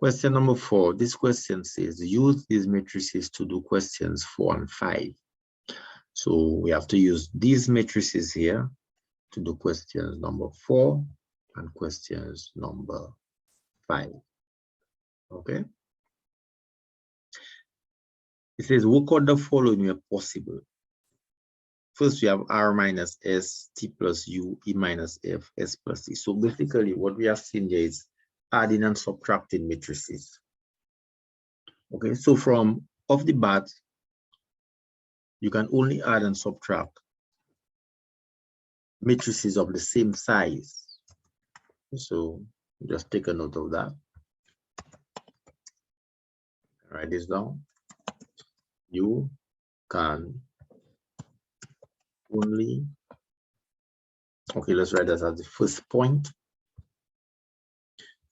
Question number 4. This question says, use these matrices to do questions 4 and 5. So we have to use these matrices here to do questions number 4 and questions number 5. Okay. It says, work out the following where possible. First, we have R minus S, T plus U, E minus F, S plus T. So basically, what we have seen here is adding and subtracting matrices. Okay, so from off the bat, you can only add and subtract matrices of the same size. So just take a note of that. Write this down. You can only, okay, let's write that as the first point.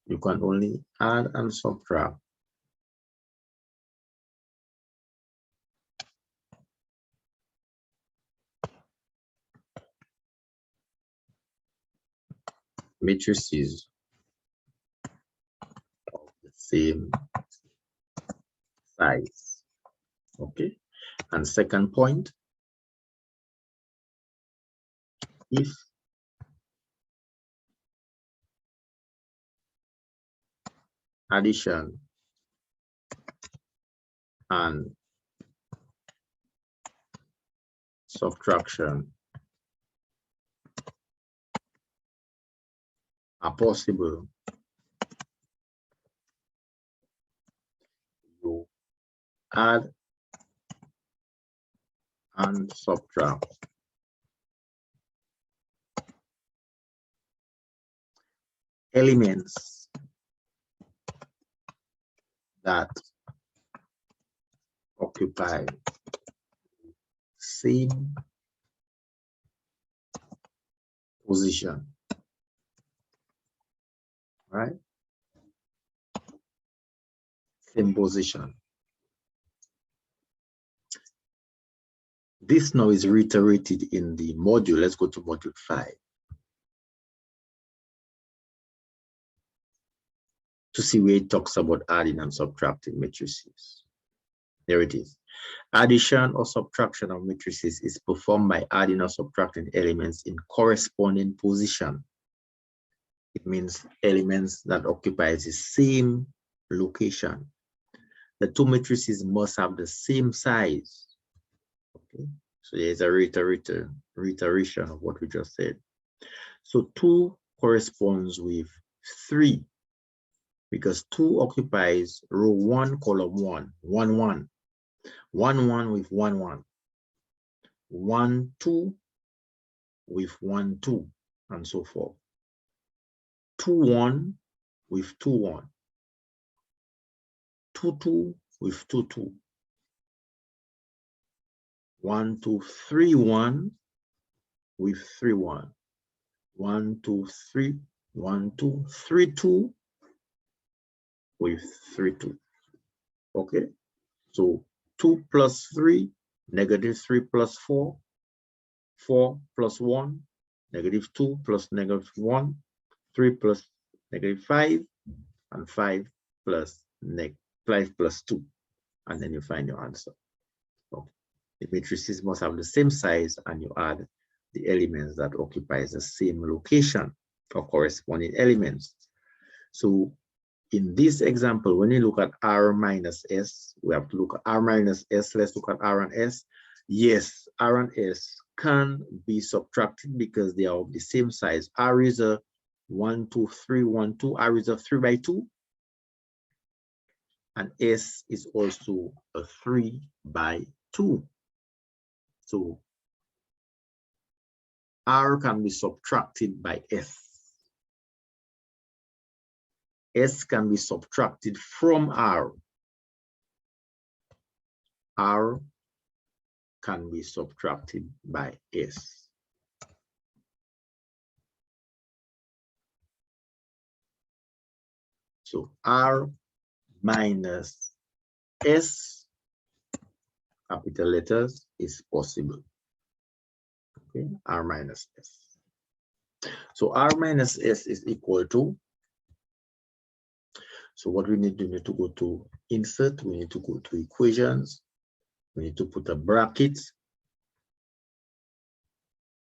You can only add and subtract matrices of the same size. Okay, and second point, if addition and subtraction are possible, you add and subtract elements that occupy same position, right? Same position. This now is reiterated in the module. Let's go to module 5. To see where it talks about adding and subtracting matrices. There it is. Addition or subtraction of matrices is performed by adding or subtracting elements in corresponding position. It means elements that occupy the same location. The two matrices must have the same size. Okay, so there's a reiteration of what we just said. So 2 corresponds with 3 because 2 occupies row 1, column 1, 1, 1, 1, 1 with 1, 1, 1, 2 with 1, 2, and so forth. 2, 1 with 2, 1, 2, 2 with 2, 2, 1, 2, 3, 1 with 3, 1, 1, 2, 3, 1, 2, 3, 2 with 3, 2. Okay, so 2 plus 3, negative 3 plus 4, 4 plus 1, negative 2 plus negative 1, 3 plus negative 5, and 5 plus 5 plus 2, and then you find your answer. Okay. The matrices must have the same size, and you add the elements that occupies the same location for corresponding elements. So in this example, when you look at R minus S, we have to look at R minus S. Let's look at R and S. Yes, R and S can be subtracted because they are of the same size. R is a 1, 2, 3, 1, 2. R is a 3 by 2. And S is also a 3 by 2. So R can be subtracted by S. S can be subtracted from R. R can be subtracted by S. So R minus S, capital letters, is possible. Okay, R minus S. So R minus S is equal to, So what we need to go to insert, we need to go to equations, we need to put a bracket,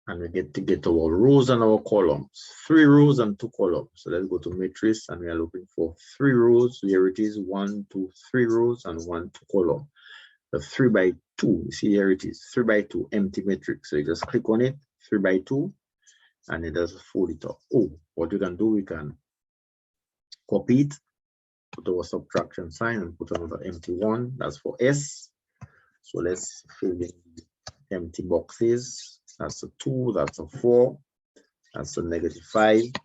and we get to get our rows and our columns. 3 rows and 2 columns. So let's go to matrix, and we are looking for 3 rows. Here it is, 1, 2, 3 rows and 1, 2 column. The 3 by 2, you see here it is, 3 by 2 empty matrix. So you just click on it, 3 by 2, and it does fold it up. Oh, what you can do, we can copy it, put our subtraction sign, and put another empty one. That's for S. So let's fill in the empty boxes. That's a 2, that's a 4, that's a -5,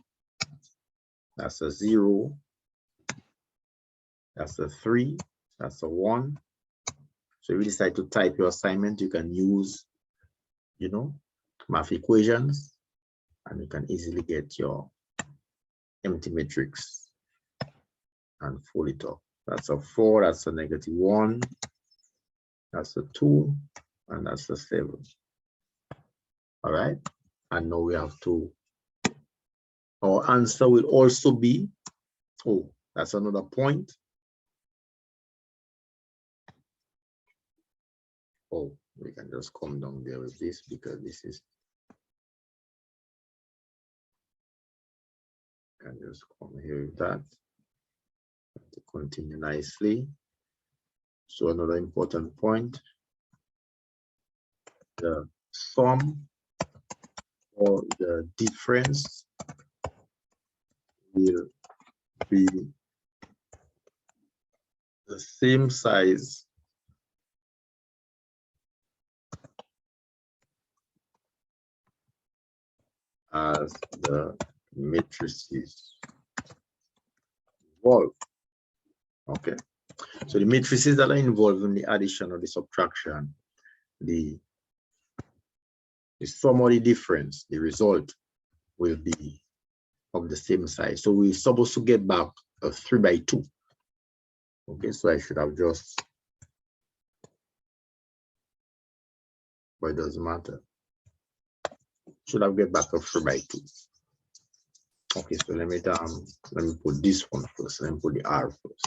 that's a 0, that's a 3, that's a 1. So if you decide to type your assignment, you can use, math equations, and you can easily get your empty matrix and fold it up. That's a 4, that's a -1, that's a 2, and that's a 7. All right, and now we have to, our answer will also be, oh, that's another point. Oh, we can just come down there with this, because this is, can just come here with that to continue nicely. So another important point, the sum or the difference will be the same size as the matrices involved. Okay, so the matrices that are involved in the addition or the subtraction, the sum or the difference, the result will be of the same size. So we're supposed to get back a 3 by 2. Okay, so I should have just, but it doesn't matter. Should have get back a 3 by 2. Okay, so let me put this one first. Let me put the R first.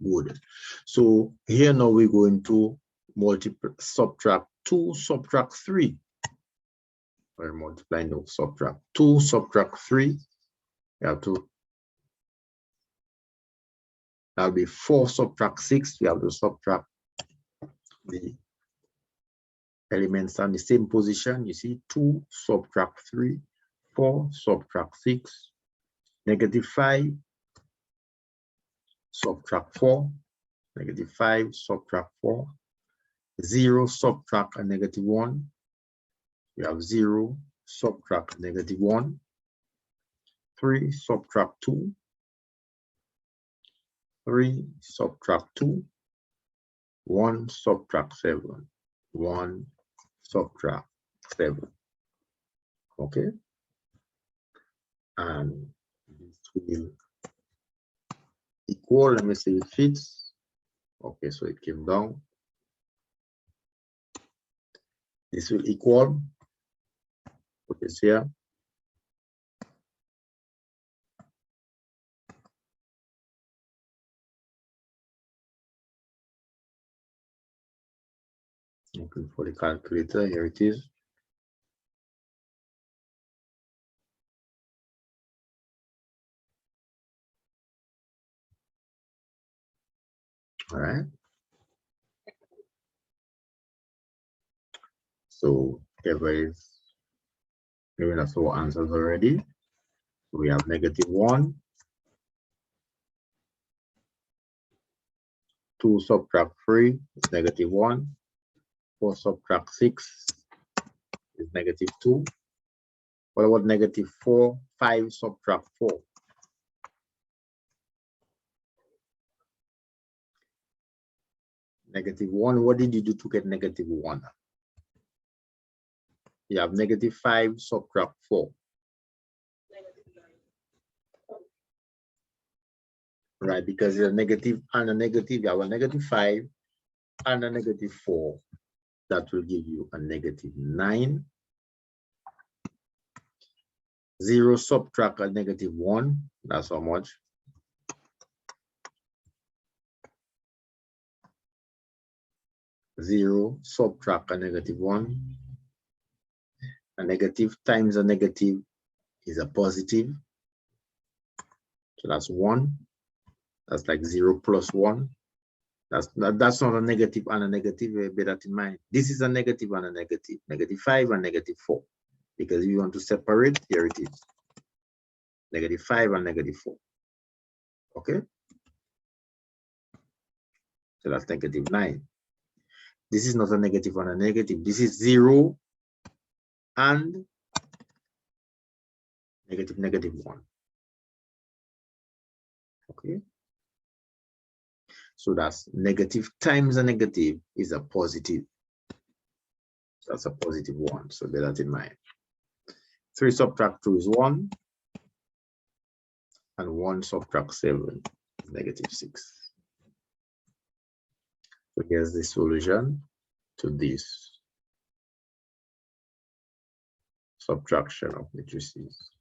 Good. So here now we're going to subtract 2, subtract 3. We're multiplying, no, subtract 2, subtract 3. We have to, that'll be 4, subtract 6. We have to subtract the elements on the same position. You see, 2, subtract 3, 4, subtract 6, -5, subtract 4, -5, subtract 4, 0, subtract a -1. We have 0, subtract -1, 3, subtract 2, 3, subtract 2, 1, subtract 7, 1, subtract 7. Okay, and this will equal, let me see, it fits. Okay, so it came down. This will equal, put this here. Looking for the calculator, here it is. All right. So everybody's giving us our answers already. So we have -1, 2 subtract 3 is -1, 4 subtract 6 is -2. What about -4? 5 subtract 4. -1, what did you do to get -1? You have -5 subtract 4. Right, because you're negative and a negative, you have a -5 and a -4. That will give you a -9. 0 subtract a -1, that's how much? Zero subtract a -1. A negative times a negative is a positive. So that's 1. That's like 0 plus 1. That's not a negative and a negative, bear that in mind. This is a negative and a negative, -5 and -4. Because if you want to separate, here it is. -5 and -4. Okay? So that's -9. This is not a negative and a negative. This is 0 and -1. Okay? So that's negative times a negative is a positive. That's a positive 1. So bear that in mind. 3 subtract 2 is 1. And 1 subtract 7 is -6. So here's the solution to this subtraction of matrices.